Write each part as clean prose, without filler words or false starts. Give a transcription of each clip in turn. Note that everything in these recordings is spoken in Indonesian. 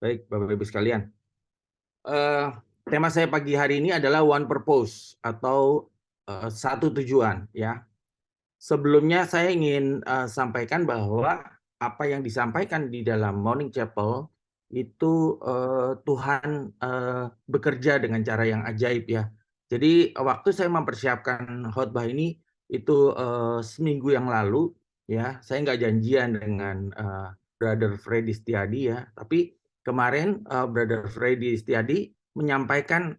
Baik, Bapak Ibu sekalian. Eh, Tema saya pagi hari ini adalah one purpose atau satu tujuan, ya. Sebelumnya saya ingin sampaikan bahwa apa yang disampaikan di dalam Morning Chapel itu Tuhan bekerja dengan cara yang ajaib, ya. Jadi waktu saya mempersiapkan khotbah ini itu seminggu yang lalu, ya. Saya nggak janjian dengan Brother Freddy Setiadi, ya. Tapi kemarin Brother Freddy Setiadi menyampaikan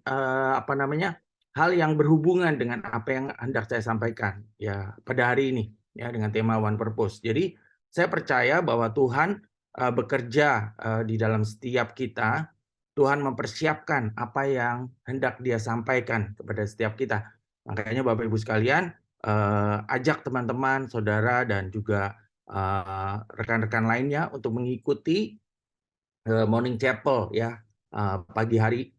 hal yang berhubungan dengan apa yang hendak saya sampaikan, ya, pada hari ini, ya, dengan tema One Purpose. Jadi saya percaya bahwa Tuhan bekerja di dalam setiap kita. Tuhan mempersiapkan apa yang hendak Dia sampaikan kepada setiap kita. Makanya Bapak Ibu sekalian, ajak teman-teman, saudara, dan juga rekan-rekan lainnya untuk mengikuti Morning Chapel, ya, pagi hari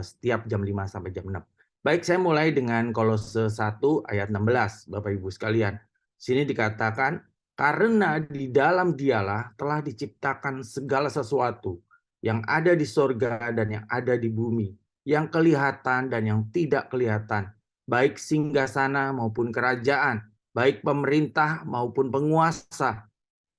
setiap jam 5 sampai jam 6. Baik, saya mulai dengan Kolose 1 ayat 16, Bapak Ibu sekalian. Sini dikatakan, karena di dalam Dialah telah diciptakan segala sesuatu yang ada di sorga dan yang ada di bumi, yang kelihatan dan yang tidak kelihatan, baik singgasana maupun kerajaan, baik pemerintah maupun penguasa.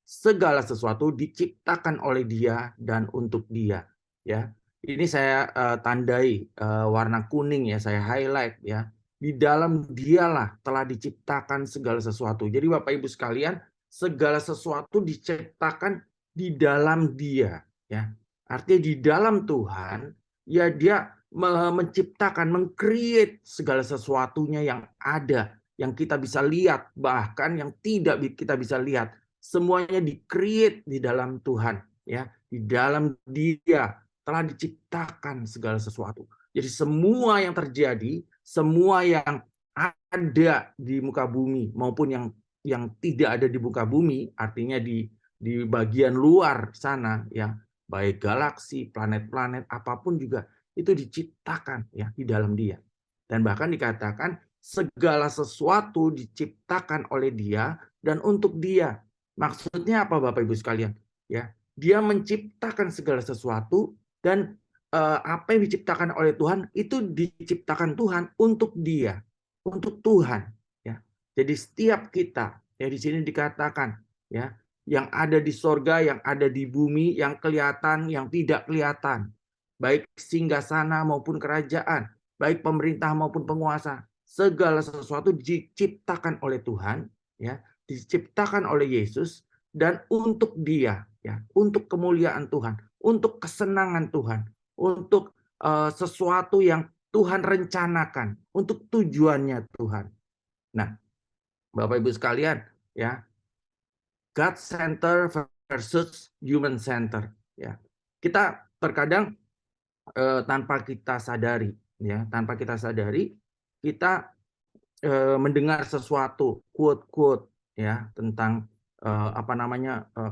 Segala sesuatu diciptakan oleh Dia dan untuk Dia, ya. Ini saya tandai warna kuning, ya, saya highlight, ya. Di dalam Dialah telah diciptakan segala sesuatu. Jadi Bapak Ibu sekalian, segala sesuatu diciptakan di dalam Dia, ya. Artinya di dalam Tuhan, ya, Dia menciptakan, meng-create segala sesuatunya yang ada, yang kita bisa lihat, bahkan yang tidak kita bisa lihat. Semuanya di-create di dalam Tuhan, ya. Di dalam Dia telah diciptakan segala sesuatu. Jadi semua yang terjadi, semua yang ada di muka bumi maupun yang tidak ada di muka bumi, artinya di bagian luar sana, ya, baik galaksi, planet-planet, apapun juga itu diciptakan, ya, di dalam Dia. Dan bahkan dikatakan segala sesuatu diciptakan oleh Dia dan untuk Dia. Maksudnya apa, Bapak Ibu sekalian? Ya, Dia menciptakan segala sesuatu dan apa yang diciptakan oleh Tuhan itu diciptakan Tuhan untuk Dia, untuk Tuhan, ya. Jadi setiap kita, ya, di sini dikatakan, ya, yang ada di sorga, yang ada di bumi, yang kelihatan, yang tidak kelihatan, baik singgasana maupun kerajaan, baik pemerintah maupun penguasa, segala sesuatu diciptakan oleh Tuhan, ya, diciptakan oleh Yesus dan untuk Dia, ya, untuk kemuliaan Tuhan, untuk kesenangan Tuhan, untuk sesuatu yang Tuhan rencanakan, untuk tujuannya Tuhan. Nah, Bapak Ibu sekalian, ya, God center versus human center, ya. Kita terkadang tanpa kita sadari, ya, tanpa kita sadari kita mendengar sesuatu quote-quote, ya, tentang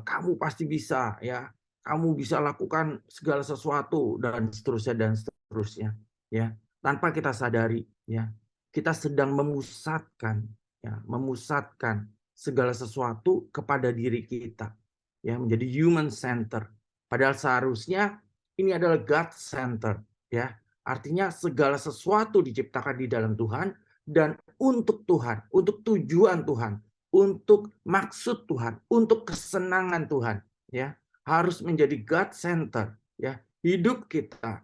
kamu pasti bisa, ya, kamu bisa lakukan segala sesuatu dan seterusnya, ya. Tanpa kita sadari, ya, kita sedang memusatkan, ya, memusatkan segala sesuatu kepada diri kita, ya, menjadi human center. Padahal seharusnya ini adalah God center, ya. Artinya segala sesuatu diciptakan di dalam Tuhan dan untuk Tuhan, untuk tujuan Tuhan, untuk maksud Tuhan, untuk kesenangan Tuhan, ya. Harus menjadi God center, ya. Hidup kita,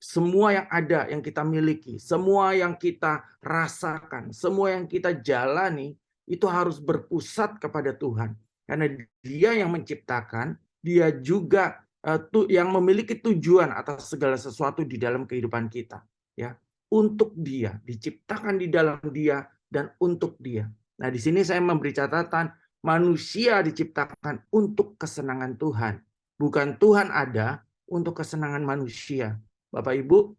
semua yang ada, yang kita miliki, semua yang kita rasakan, semua yang kita jalani itu harus berpusat kepada Tuhan. Karena Dia yang menciptakan, Dia juga yang memiliki tujuan atas segala sesuatu di dalam kehidupan kita, ya. Untuk Dia, diciptakan di dalam Dia dan untuk Dia. Nah, di sini saya memberi catatan, manusia diciptakan untuk kesenangan Tuhan. Bukan Tuhan ada untuk kesenangan manusia. Bapak Ibu,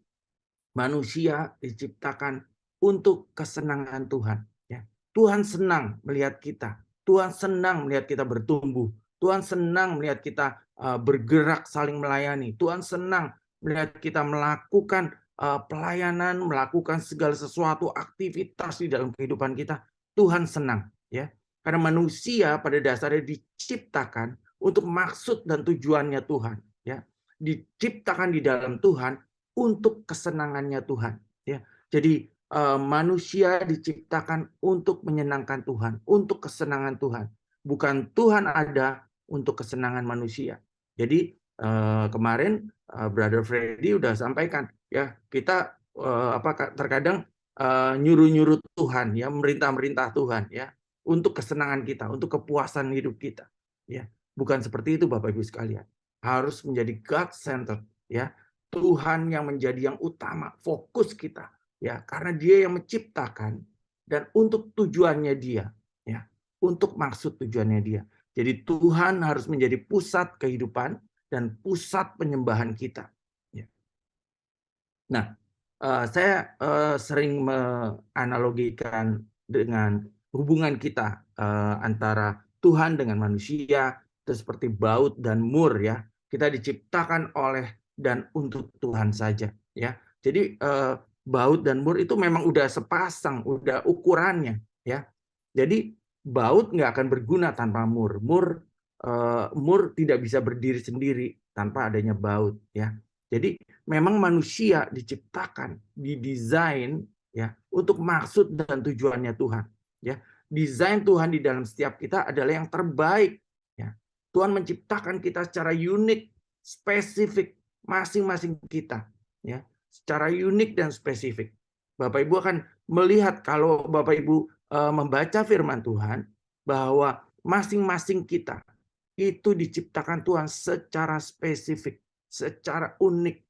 manusia diciptakan untuk kesenangan Tuhan, ya. Tuhan senang melihat kita. Tuhan senang melihat kita bertumbuh. Tuhan senang melihat kita bergerak saling melayani. Tuhan senang melihat kita melakukan pelayanan, melakukan segala sesuatu aktivitas di dalam kehidupan kita. Tuhan senang, ya. Karena manusia pada dasarnya diciptakan untuk maksud dan tujuannya Tuhan, ya. diciptakan di dalam Tuhan untuk kesenangannya Tuhan. Ya, jadi manusia diciptakan untuk menyenangkan Tuhan, untuk kesenangan Tuhan. Bukan Tuhan ada untuk kesenangan manusia. Jadi kemarin Brother Freddy udah sampaikan ya, kita terkadang nyuruh-nyuruh Tuhan ya, merintah-merintah Tuhan ya, untuk kesenangan kita, untuk kepuasan hidup kita ya. Bukan seperti itu Bapak Ibu sekalian. Harus menjadi God centered ya. Tuhan yang menjadi yang utama, fokus kita ya, karena Dia yang menciptakan dan untuk tujuannya Dia ya, untuk maksud tujuannya Dia. Jadi Tuhan harus menjadi pusat kehidupan dan pusat penyembahan kita. Ya. Nah, saya sering menganalogikan dengan hubungan kita antara Tuhan dengan manusia, itu seperti baut dan mur ya. Kita diciptakan oleh dan untuk Tuhan saja ya. Jadi baut dan mur itu memang udah sepasang, udah ukurannya ya. Jadi baut nggak akan berguna tanpa mur. Mur tidak bisa berdiri sendiri tanpa adanya baut ya. Jadi memang manusia diciptakan, didesain ya untuk maksud dan tujuannya Tuhan. Ya, desain Tuhan di dalam setiap kita adalah yang terbaik. Ya, Tuhan menciptakan kita secara unik, spesifik, masing-masing kita. Ya, secara unik dan spesifik. Bapak Ibu akan melihat kalau Bapak Ibu membaca Firman Tuhan bahwa masing-masing kita itu diciptakan Tuhan secara spesifik, secara unik.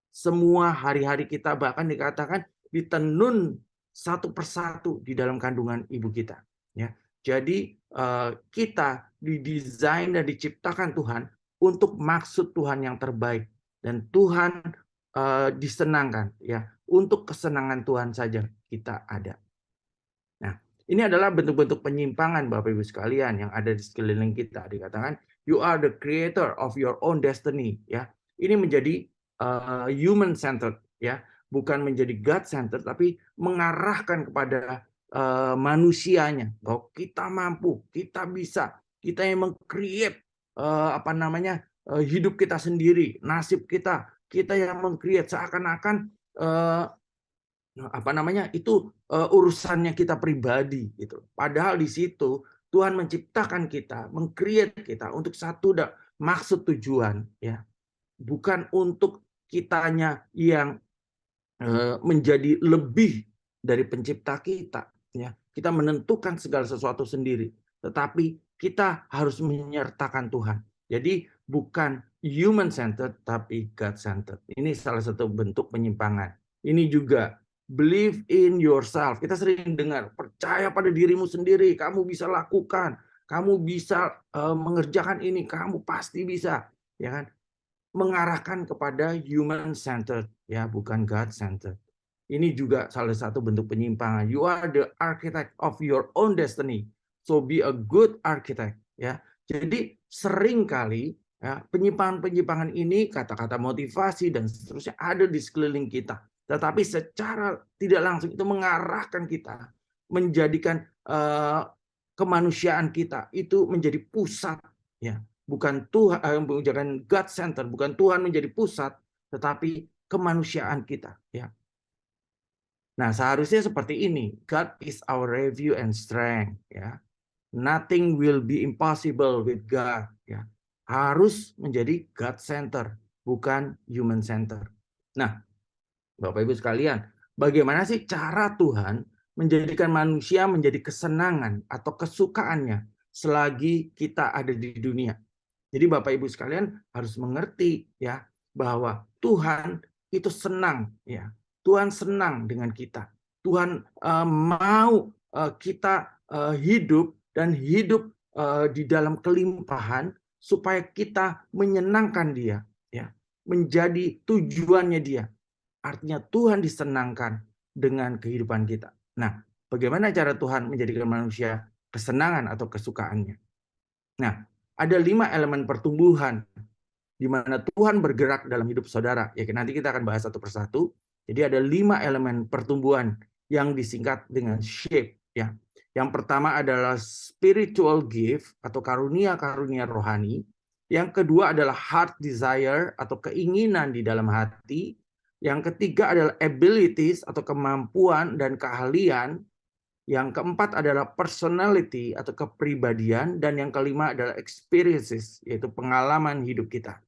Semua hari-hari kita bahkan dikatakan ditenun satu persatu di dalam kandungan ibu kita. Ya, jadi kita didesain dan diciptakan Tuhan untuk maksud Tuhan yang terbaik dan Tuhan disenangkan ya, untuk kesenangan Tuhan saja kita ada. Nah, ini adalah bentuk-bentuk penyimpangan Bapak Ibu sekalian yang ada di sekeliling kita. Dikatakan you are the creator of your own destiny ya. Ini menjadi human centered ya, bukan menjadi God centered tapi mengarahkan kepada manusianya. Bahwa kita mampu, kita bisa, kita yang meng-create hidup kita sendiri, nasib kita yang meng-create seakan-akan itu urusannya kita pribadi gitu. Padahal di situ Tuhan menciptakan kita, meng-create kita untuk satu maksud tujuan ya. Bukan untuk kitanya yang menjadi lebih dari pencipta kita ya. Kita menentukan segala sesuatu sendiri, tetapi kita harus menyertakan Tuhan. Jadi bukan human centered tapi God centered. Ini salah satu bentuk penyimpangan. Ini juga believe in yourself. Kita sering dengar, percaya pada dirimu sendiri, kamu bisa lakukan, kamu bisa mengerjakan ini, kamu pasti bisa, ya kan? Mengarahkan kepada human centered ya, bukan God centered. Ini juga salah satu bentuk penyimpangan. You are the architect of your own destiny. So be a good architect ya. Jadi seringkali ya, penyimpangan-penyimpangan ini, kata-kata motivasi dan seterusnya ada di sekeliling kita. Tetapi secara tidak langsung itu mengarahkan kita, menjadikan kemanusiaan kita itu menjadi pusat ya. Bukan Tuhan, bukan God center, bukan Tuhan menjadi pusat, tetapi kemanusiaan kita ya. Nah, seharusnya seperti ini. God is our refuge and strength ya. Nothing will be impossible with God ya. Harus menjadi God center, bukan human center. Nah, Bapak Ibu sekalian, bagaimana sih cara Tuhan menjadikan manusia menjadi kesenangan atau kesukaannya selagi kita ada di dunia? Jadi Bapak Ibu sekalian harus mengerti ya bahwa Tuhan itu senang ya. Tuhan senang dengan kita. Tuhan mau kita hidup dan hidup di dalam kelimpahan supaya kita menyenangkan Dia ya. Menjadi tujuannya Dia. Artinya Tuhan disenangkan dengan kehidupan kita. Nah, bagaimana cara Tuhan menjadikan manusia kesenangan atau kesukaannya? Nah, ada 5 elemen pertumbuhan di mana Tuhan bergerak dalam hidup saudara. Ya, nanti kita akan bahas satu persatu. Jadi ada 5 elemen pertumbuhan yang disingkat dengan shape. Ya, yang pertama adalah spiritual gift atau karunia-karunia rohani. Yang kedua adalah heart desire atau keinginan di dalam hati. Yang ketiga adalah abilities atau kemampuan dan keahlian. Yang keempat adalah personality atau kepribadian. Dan yang kelima adalah experiences, yaitu pengalaman hidup kita.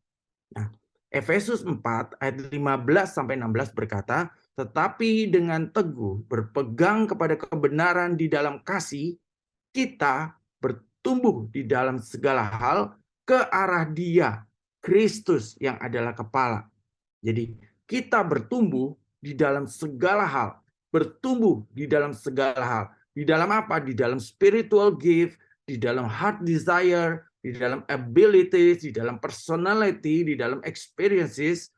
Nah, Efesus 4 ayat 15-16 berkata, tetapi dengan teguh berpegang kepada kebenaran di dalam kasih, kita bertumbuh di dalam segala hal ke arah Dia, Kristus yang adalah kepala. Jadi kita bertumbuh di dalam segala hal, bertumbuh di dalam segala hal. Di dalam apa? Di dalam spiritual gift, di dalam heart desire, di dalam abilities, di dalam personality, di dalam experiences.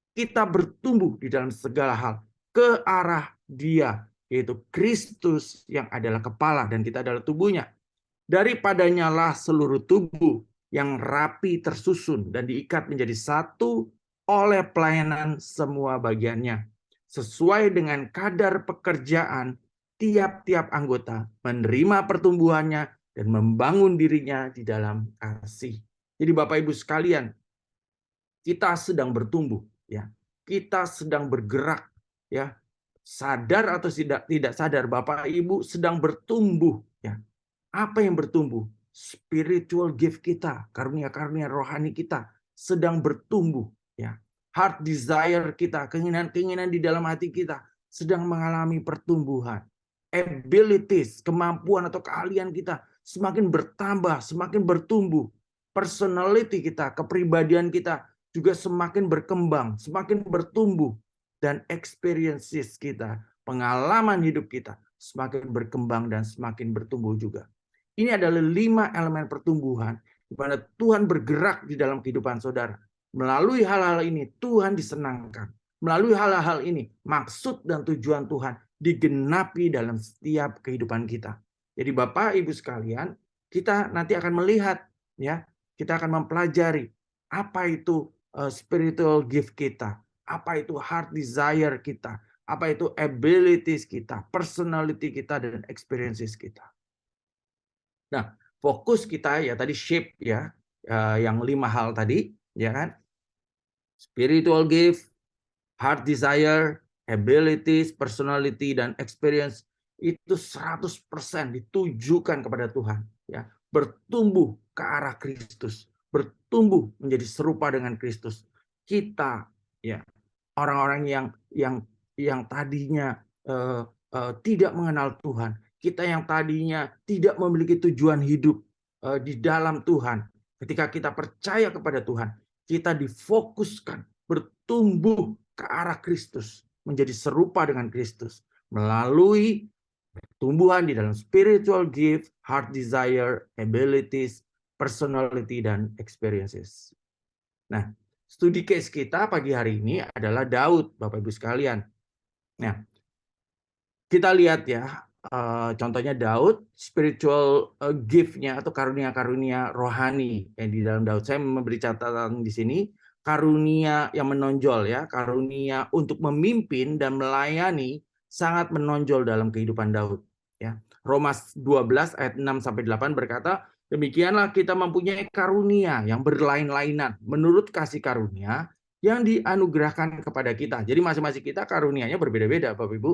Kita bertumbuh di dalam segala hal ke arah Dia, yaitu Kristus yang adalah kepala dan kita adalah tubuhnya. Daripadanya lah seluruh tubuh yang rapi tersusun dan diikat menjadi satu oleh pelayanan semua bagiannya. Sesuai dengan kadar pekerjaan tiap-tiap anggota menerima pertumbuhannya dan membangun dirinya di dalam kasih. Jadi Bapak Ibu sekalian, kita sedang bertumbuh, ya. Kita sedang bergerak, ya. Sadar atau tidak sadar, Bapak Ibu sedang bertumbuh, ya. Apa yang bertumbuh? Spiritual gift kita, karunia-karunia rohani kita sedang bertumbuh, ya. Heart desire kita, keinginan-keinginan di dalam hati kita sedang mengalami pertumbuhan. Abilities, kemampuan atau keahlian kita semakin bertambah, semakin bertumbuh. Personality kita, kepribadian kita juga semakin berkembang, semakin bertumbuh. Dan experiences kita, pengalaman hidup kita semakin berkembang dan semakin bertumbuh juga. Ini adalah 5 elemen pertumbuhan di mana Tuhan bergerak di dalam kehidupan saudara. Melalui hal-hal ini Tuhan disenangkan. Melalui hal-hal ini maksud dan tujuan Tuhan digenapi dalam setiap kehidupan kita. Jadi Bapak Ibu sekalian, kita nanti akan melihat, ya, kita akan mempelajari apa itu spiritual gift kita, apa itu heart desire kita, apa itu abilities kita, personality kita, dan experiences kita. Nah, fokus kita ya tadi shape, ya, yang 5 hal tadi, ya kan? Spiritual gift, heart desire, abilities, personality, dan experience itu 100% ditujukan kepada Tuhan, ya. Bertumbuh ke arah Kristus, bertumbuh menjadi serupa dengan Kristus. Kita, ya, orang-orang yang tadinya tidak mengenal Tuhan, kita yang tadinya tidak memiliki tujuan hidup di dalam Tuhan, ketika kita percaya kepada Tuhan, kita difokuskan bertumbuh ke arah Kristus, menjadi serupa dengan Kristus melalui pertumbuhan di dalam spiritual gift, heart desire, abilities, personality, dan experiences. Nah, studi case kita pagi hari ini adalah Daud, Bapak Ibu sekalian. Nah, kita lihat ya, contohnya Daud, spiritual gift-nya atau karunia-karunia rohani yang di dalam Daud. Saya memberi catatan di sini, karunia yang menonjol, ya, karunia untuk memimpin dan melayani sangat menonjol dalam kehidupan Daud, ya. Roma 12 ayat 6-8 berkata, demikianlah kita mempunyai karunia yang berlain-lainan menurut kasih karunia yang dianugerahkan kepada kita. Jadi masing-masing kita karunianya berbeda-beda, Bapak Ibu.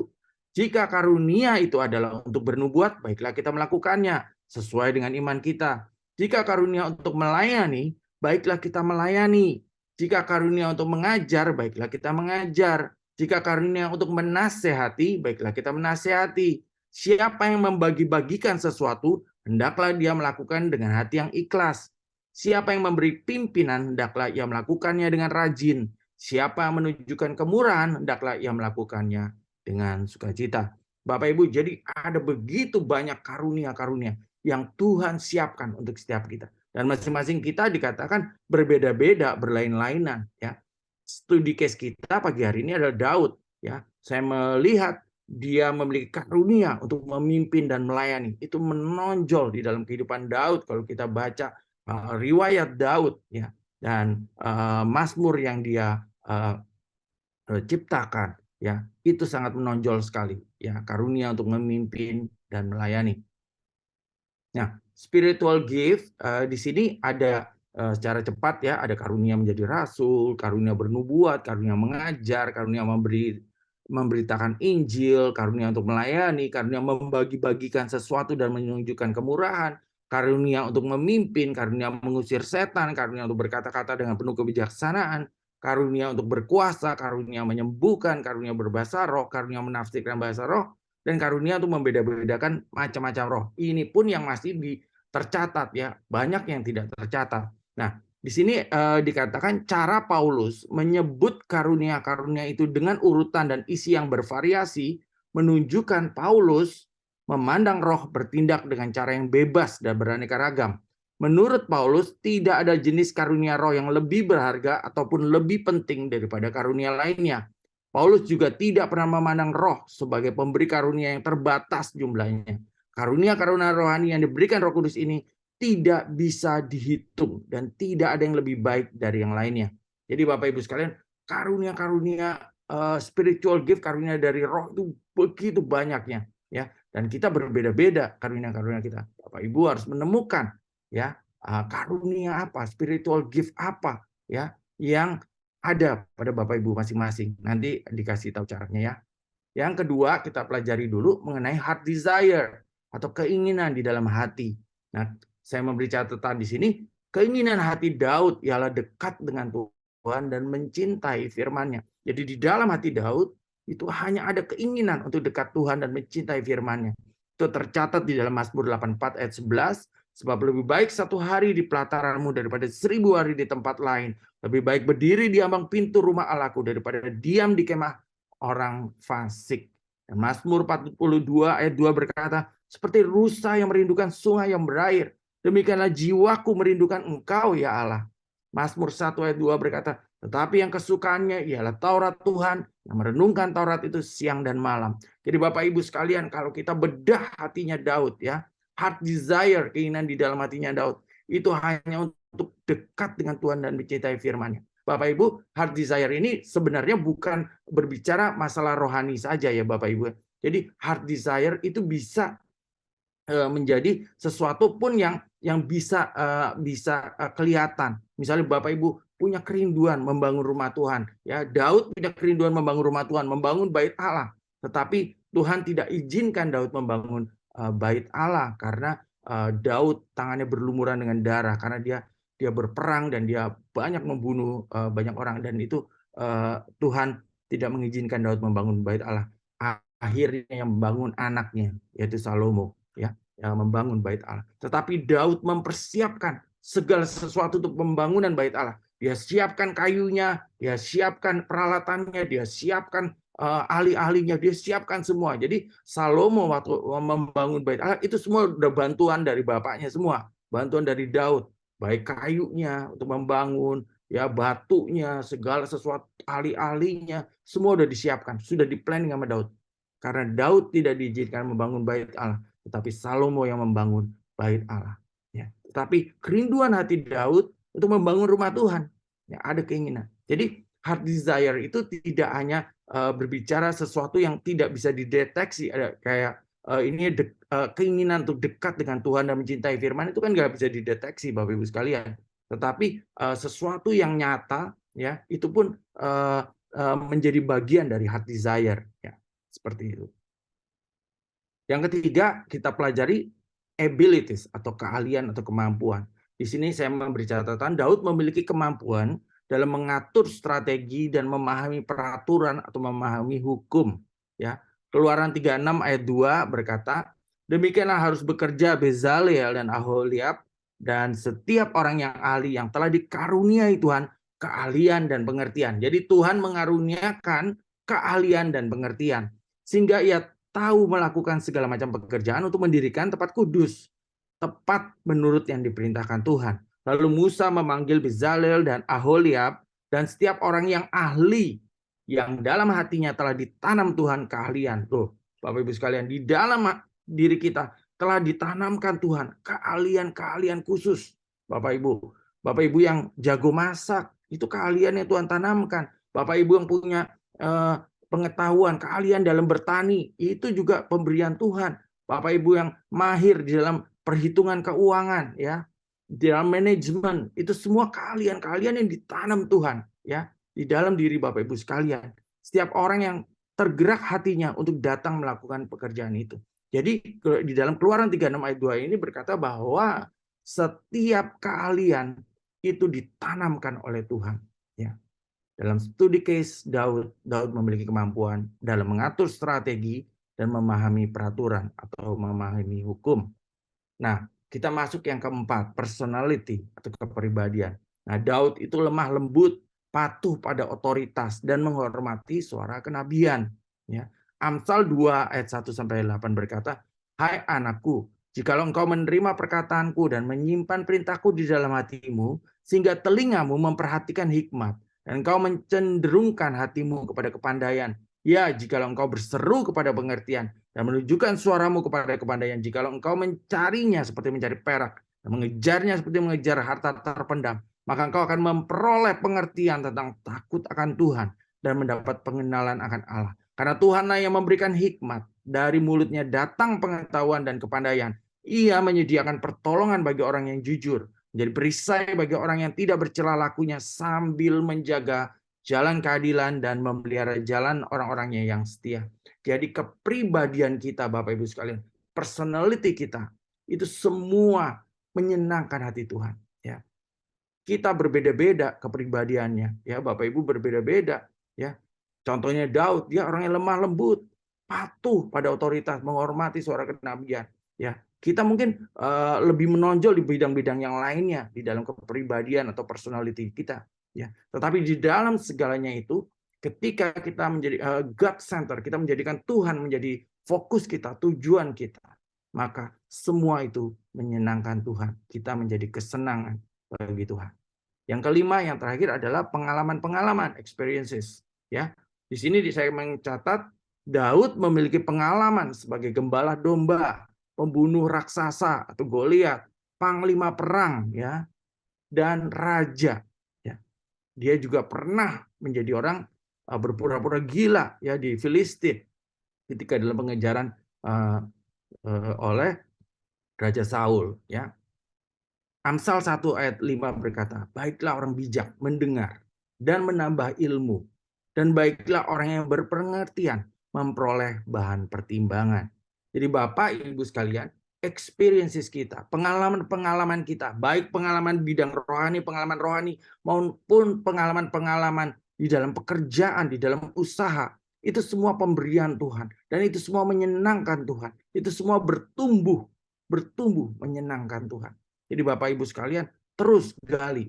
Jika karunia itu adalah untuk bernubuat, baiklah kita melakukannya sesuai dengan iman kita. Jika karunia untuk melayani, baiklah kita melayani. Jika karunia untuk mengajar, baiklah kita mengajar. Jika karunia untuk menasehati, baiklah kita menasehati. Siapa yang membagi-bagikan sesuatu, hendaklah dia melakukan dengan hati yang ikhlas. Siapa yang memberi pimpinan, hendaklah ia melakukannya dengan rajin. Siapa yang menunjukkan kemurahan, hendaklah ia melakukannya dengan sukacita. Bapak Ibu, jadi ada begitu banyak karunia-karunia yang Tuhan siapkan untuk setiap kita. Dan masing-masing kita dikatakan berbeda-beda, berlain-lainan, ya. Studi case kita pagi hari ini adalah Daud, ya. Saya melihat dia memiliki karunia untuk memimpin dan melayani. Itu menonjol di dalam kehidupan Daud kalau kita baca riwayat Daud, ya, dan Mazmur yang dia ciptakan, ya, itu sangat menonjol sekali, ya, karunia untuk memimpin dan melayani. Nah, spiritual gift di sini ada secara cepat ya, ada karunia menjadi rasul, karunia bernubuat, karunia mengajar, karunia memberitakan Injil, karunia untuk melayani, karunia membagi-bagikan sesuatu dan menunjukkan kemurahan, karunia untuk memimpin, karunia mengusir setan, karunia untuk berkata-kata dengan penuh kebijaksanaan, karunia untuk berkuasa, karunia menyembuhkan, karunia berbahasa roh, karunia menafsirkan bahasa roh, dan karunia untuk membeda-bedakan macam-macam roh. Ini pun yang masih tercatat ya, banyak yang tidak tercatat. Nah, di sini dikatakan cara Paulus menyebut karunia-karunia itu dengan urutan dan isi yang bervariasi, menunjukkan Paulus memandang roh bertindak dengan cara yang bebas dan beraneka ragam. Menurut Paulus, tidak ada jenis karunia roh yang lebih berharga ataupun lebih penting daripada karunia lainnya. Paulus juga tidak pernah memandang roh sebagai pemberi karunia yang terbatas jumlahnya. Karunia-karunia rohani yang diberikan Roh Kudus ini tidak bisa dihitung dan tidak ada yang lebih baik dari yang lainnya. Jadi Bapak Ibu sekalian, karunia-karunia spiritual gift, karunia dari roh itu begitu banyaknya ya, dan kita berbeda-beda karunia-karunia kita. Bapak Ibu harus menemukan ya karunia apa, spiritual gift apa ya yang ada pada Bapak Ibu masing-masing. Nanti dikasih tahu caranya ya. Yang kedua, kita pelajari dulu mengenai heart desire atau keinginan di dalam hati. Nah, saya memberi catatan di sini, keinginan hati Daud ialah dekat dengan Tuhan dan mencintai firman-Nya. Jadi di dalam hati Daud itu hanya ada keinginan untuk dekat Tuhan dan mencintai firman-Nya. Itu tercatat di dalam Mazmur 84 ayat 11, sebab lebih baik satu hari di pelataranmu daripada 1000 hari di tempat lain. Lebih baik berdiri di ambang pintu rumah Allahku daripada diam di kemah orang fasik. Dan Mazmur 42 ayat 2 berkata, seperti rusa yang merindukan sungai yang berair, demikianlah jiwaku merindukan Engkau ya Allah. Mazmur 1 ayat 2 berkata, tetapi yang kesukaannya ialah Taurat Tuhan, yang merenungkan Taurat itu siang dan malam. Jadi Bapak Ibu sekalian, kalau kita bedah hatinya Daud ya, heart desire, keinginan di dalam hatinya Daud, itu hanya untuk dekat dengan Tuhan dan mencintai firman-Nya. Bapak Ibu, heart desire ini sebenarnya bukan berbicara masalah rohani saja ya Bapak Ibu. Jadi heart desire itu bisa menjadi sesuatu pun yang bisa kelihatan. Misalnya Bapak Ibu punya kerinduan membangun rumah Tuhan. Ya, Daud punya kerinduan membangun rumah Tuhan, membangun bait Allah. Tetapi Tuhan tidak izinkan Daud membangun bait Allah karena Daud tangannya berlumuran dengan darah karena dia berperang dan dia banyak membunuh banyak orang, dan itu Tuhan tidak mengizinkan Daud membangun bait Allah. Akhirnya yang membangun anaknya yaitu Salomo ya, yang membangun bait Allah. Tetapi Daud mempersiapkan segala sesuatu untuk pembangunan bait Allah. Dia siapkan kayunya, dia siapkan peralatannya, dia siapkan ahli-ahlinya, dia siapkan semua. Jadi Salomo waktu membangun bait Allah itu semua udah bantuan dari bapaknya semua, bantuan dari Daud, baik kayunya untuk membangun, ya batunya, segala sesuatu, ahli-ahlinya, semua udah disiapkan, sudah di-planning sama Daud. Karena Daud tidak diizinkan membangun bait Allah, tetapi Salomo yang membangun bait Allah. Ya. Tetapi kerinduan hati Daud untuk membangun rumah Tuhan, ya, ada keinginan. Jadi heart desire itu tidak hanya berbicara sesuatu yang tidak bisa dideteksi, ada kayak ini keinginan untuk dekat dengan Tuhan dan mencintai firman itu kan nggak bisa dideteksi Bapak Ibu sekalian. Tetapi sesuatu yang nyata, ya itu pun menjadi bagian dari heart desire, ya seperti itu. Yang ketiga, kita pelajari abilities atau keahlian atau kemampuan. Di sini saya memberi catatan, Daud memiliki kemampuan dalam mengatur strategi dan memahami peraturan atau memahami hukum. Ya, Keluaran 36 ayat 2 berkata, demikianlah harus bekerja Bezalel dan Aholiab dan setiap orang yang ahli yang telah dikaruniai Tuhan keahlian dan pengertian. Jadi Tuhan mengaruniakan keahlian dan pengertian sehingga ia tahu melakukan segala macam pekerjaan untuk mendirikan tempat kudus, tepat menurut yang diperintahkan Tuhan. Lalu Musa memanggil Bezalel dan Aholiab dan setiap orang yang ahli yang dalam hatinya telah ditanam Tuhan keahlian. Tuh, Bapak Ibu sekalian, di dalam diri kita telah ditanamkan Tuhan keahlian-keahlian khusus. Bapak Ibu yang jago masak, itu keahlian yang Tuhan tanamkan. Bapak Ibu yang punya pengetahuan, keahlian dalam bertani, itu juga pemberian Tuhan. Bapak Ibu yang mahir di dalam perhitungan keuangan, ya, di dalam manajemen, itu semua kalian yang ditanam Tuhan, ya, di dalam diri Bapak Ibu sekalian. Setiap orang yang tergerak hatinya untuk datang melakukan pekerjaan itu. Jadi di dalam Keluaran 36 ayat 2 ini berkata bahwa setiap kalian itu ditanamkan oleh Tuhan, ya. Dalam studi case Daud memiliki kemampuan dalam mengatur strategi dan memahami peraturan atau memahami hukum. Nah, kita masuk yang keempat, personality atau kepribadian. Nah, Daud itu lemah lembut, patuh pada otoritas dan menghormati suara kenabian. Ya. Amsal 2 ayat 1 sampai 8 berkata, "Hai anakku, jikalau engkau menerima perkataanku dan menyimpan perintahku di dalam hatimu, sehingga telingamu memperhatikan hikmat, dan engkau mencenderungkan hatimu kepada kepandaian. Ya, jikalau engkau berseru kepada pengertian, dan menunjukkan suaramu kepada kepandaian, jikalau engkau mencarinya seperti mencari perak, dan mengejarnya seperti mengejar harta terpendam, maka engkau akan memperoleh pengertian tentang takut akan Tuhan dan mendapat pengenalan akan Allah. Karena Tuhanlah yang memberikan hikmat, dari mulutnya datang pengetahuan dan kepandaian. Ia menyediakan pertolongan bagi orang yang jujur, menjadi perisai bagi orang yang tidak bercela lakunya, sambil menjaga jalan keadilan dan memelihara jalan orang-orangnya yang setia. Jadi kepribadian kita, Bapak Ibu sekalian, personality kita, itu semua menyenangkan hati Tuhan. Ya, kita berbeda-beda kepribadiannya. Ya, Bapak Ibu berbeda-beda. Ya, contohnya Daud, dia orang yang lemah lembut, patuh pada otoritas, menghormati suara kenabian. Ya, kita mungkin lebih menonjol di bidang-bidang yang lainnya di dalam kepribadian atau personality kita. Ya, tetapi di dalam segalanya itu, ketika kita menjadi God center, kita menjadikan Tuhan menjadi fokus kita, tujuan kita, maka semua itu menyenangkan Tuhan. Kita menjadi kesenangan bagi Tuhan. Yang kelima, yang terakhir adalah pengalaman-pengalaman, experiences. Ya, di sini saya mencatat Daud memiliki pengalaman sebagai gembala domba, pembunuh raksasa atau Goliat, panglima perang, ya, dan raja. Ya, dia juga pernah menjadi orang berpura-pura gila, ya, di Filistin ketika dalam pengejaran oleh Raja Saul. Ya, Amsal 1 ayat 5 berkata, baiklah orang bijak mendengar dan menambah ilmu, dan baiklah orang yang berpengertian memperoleh bahan pertimbangan. Jadi Bapak Ibu sekalian, experiences kita, pengalaman-pengalaman kita, baik pengalaman bidang pengalaman rohani, maupun pengalaman-pengalaman di dalam pekerjaan, di dalam usaha, itu semua pemberian Tuhan. Dan itu semua menyenangkan Tuhan. Itu semua bertumbuh menyenangkan Tuhan. Jadi Bapak Ibu sekalian, terus gali.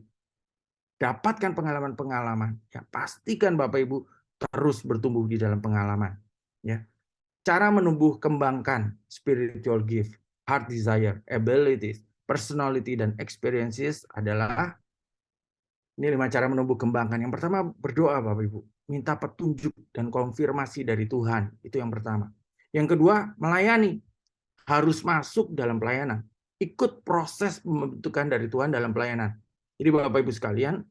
Dapatkan pengalaman-pengalaman. Ya, pastikan Bapak Ibu terus bertumbuh di dalam pengalaman. Ya. Cara menumbuh kembangkan spiritual gift, heart desire, abilities, personality, dan experiences adalah, ini 5 cara menumbuh kembangkan. Yang pertama, berdoa Bapak Ibu. Minta petunjuk dan konfirmasi dari Tuhan. Itu yang pertama. Yang kedua, melayani. Harus masuk dalam pelayanan. Ikut proses pembentukan dari Tuhan dalam pelayanan. Jadi Bapak Ibu sekalian,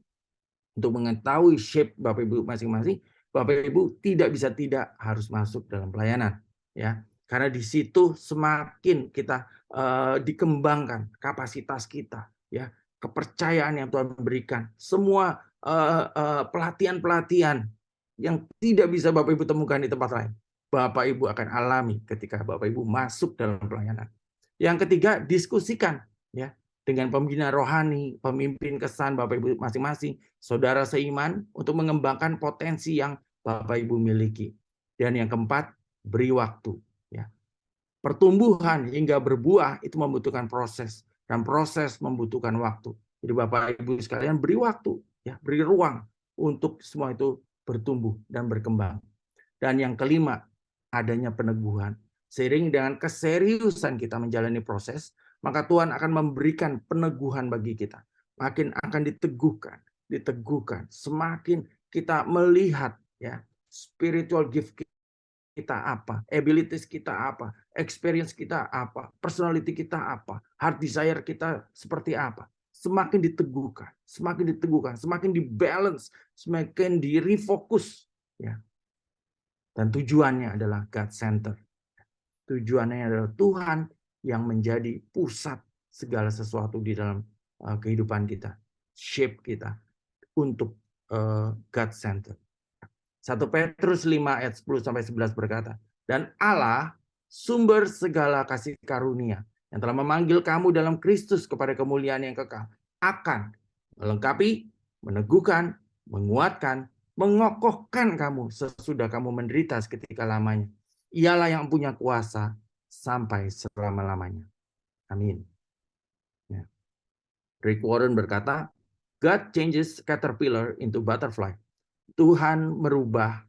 untuk mengetahui shape Bapak Ibu masing-masing, Bapak Ibu tidak bisa tidak harus masuk dalam pelayanan, ya. Karena di situ semakin kita dikembangkan kapasitas kita, ya, kepercayaan yang Tuhan berikan, semua pelatihan-pelatihan yang tidak bisa Bapak Ibu temukan di tempat lain, Bapak Ibu akan alami ketika Bapak Ibu masuk dalam pelayanan. Yang ketiga, diskusikan, ya, dengan pembina rohani, pemimpin kesan Bapak Ibu masing-masing, saudara seiman, untuk mengembangkan potensi yang Bapak Ibu miliki. Dan yang keempat, beri waktu. Ya. Pertumbuhan hingga berbuah itu membutuhkan proses, dan proses membutuhkan waktu. Jadi Bapak Ibu sekalian, beri waktu, ya, beri ruang untuk semua itu bertumbuh dan berkembang. Dan yang kelima, adanya peneguhan. Seiring dengan keseriusan kita menjalani proses, maka Tuhan akan memberikan peneguhan bagi kita. Makin akan diteguhkan. Semakin kita melihat, ya, spiritual gift kita apa, abilities kita apa, experience kita apa, personality kita apa, heart desire kita seperti apa. Semakin diteguhkan, semakin dibalance, semakin direfocus, ya. Dan tujuannya adalah God center. Tujuannya adalah Tuhan yang menjadi pusat segala sesuatu di dalam kehidupan kita, shape kita untuk God center. 1 Petrus 5 ayat 10-11 berkata, dan Allah sumber segala kasih karunia yang telah memanggil kamu dalam Kristus kepada kemuliaan yang kekal akan melengkapi, meneguhkan, menguatkan, mengokohkan kamu sesudah kamu menderita seketika lamanya. Ialah yang punya kuasa sampai selama-lamanya. Amin. Ya. Rick Warren berkata, God changes caterpillar into butterfly. Tuhan merubah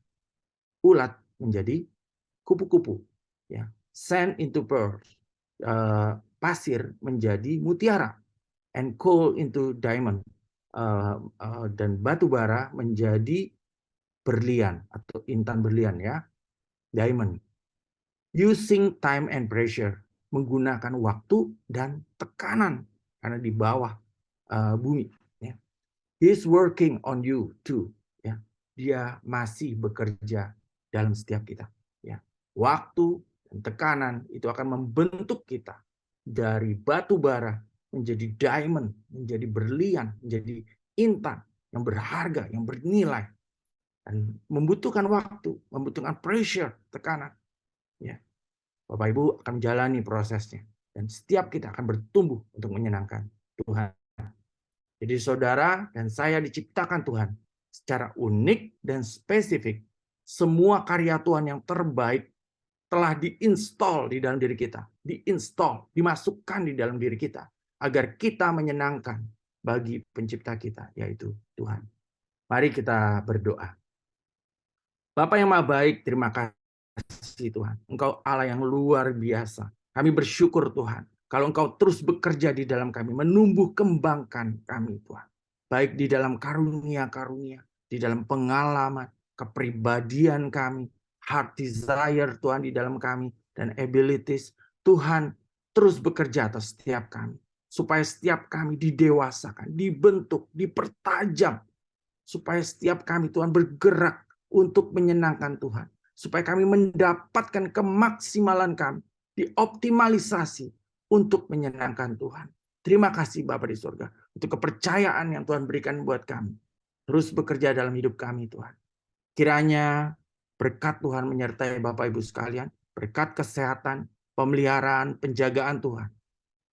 ulat menjadi kupu-kupu. Ya. Sand into pearl. Pasir menjadi mutiara. And coal into diamond. Dan batu bara menjadi berlian atau intan berlian, ya, diamond. Using time and pressure, menggunakan waktu dan tekanan karena di bawah bumi. Ya. He's working on you too. Ya. Dia masih bekerja dalam setiap kita. Ya. Waktu dan tekanan itu akan membentuk kita dari batu bara menjadi diamond, menjadi berlian, menjadi intan yang berharga, yang bernilai. Dan membutuhkan waktu, membutuhkan pressure, tekanan. Ya. Bapak Ibu akan menjalani prosesnya. Dan setiap kita akan bertumbuh untuk menyenangkan Tuhan. Jadi saudara dan saya diciptakan Tuhan secara unik dan spesifik. Semua karya Tuhan yang terbaik telah diinstal di dalam diri kita. Diinstal, dimasukkan di dalam diri kita. Agar kita menyenangkan bagi pencipta kita, yaitu Tuhan. Mari kita berdoa. Bapa yang Maha Baik, terima kasih Tuhan. Engkau Allah yang luar biasa. Kami bersyukur Tuhan. Kalau Engkau terus bekerja di dalam kami, menumbuh kembangkan kami Tuhan. Baik di dalam karunia-karunia, di dalam pengalaman, kepribadian kami, heart desire Tuhan di dalam kami, dan abilities. Tuhan terus bekerja atas setiap kami. Supaya setiap kami didewasakan, dibentuk, dipertajam. Supaya setiap kami Tuhan bergerak untuk menyenangkan Tuhan. Supaya kami mendapatkan kemaksimalan kami. Dioptimalisasi untuk menyenangkan Tuhan. Terima kasih Bapa di surga. Untuk kepercayaan yang Tuhan berikan buat kami. Terus bekerja dalam hidup kami Tuhan. Kiranya berkat Tuhan menyertai Bapak Ibu sekalian. Berkat kesehatan, pemeliharaan, penjagaan Tuhan.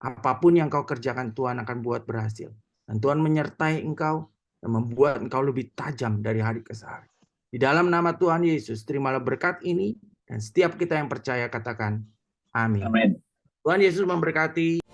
Apapun yang kau kerjakan Tuhan akan buat berhasil. Dan Tuhan menyertai engkau dan membuat engkau lebih tajam dari hari ke hari. Di dalam nama Tuhan Yesus, terimalah berkat ini. Dan setiap kita yang percaya katakan, amin. Amin. Tuhan Yesus memberkati.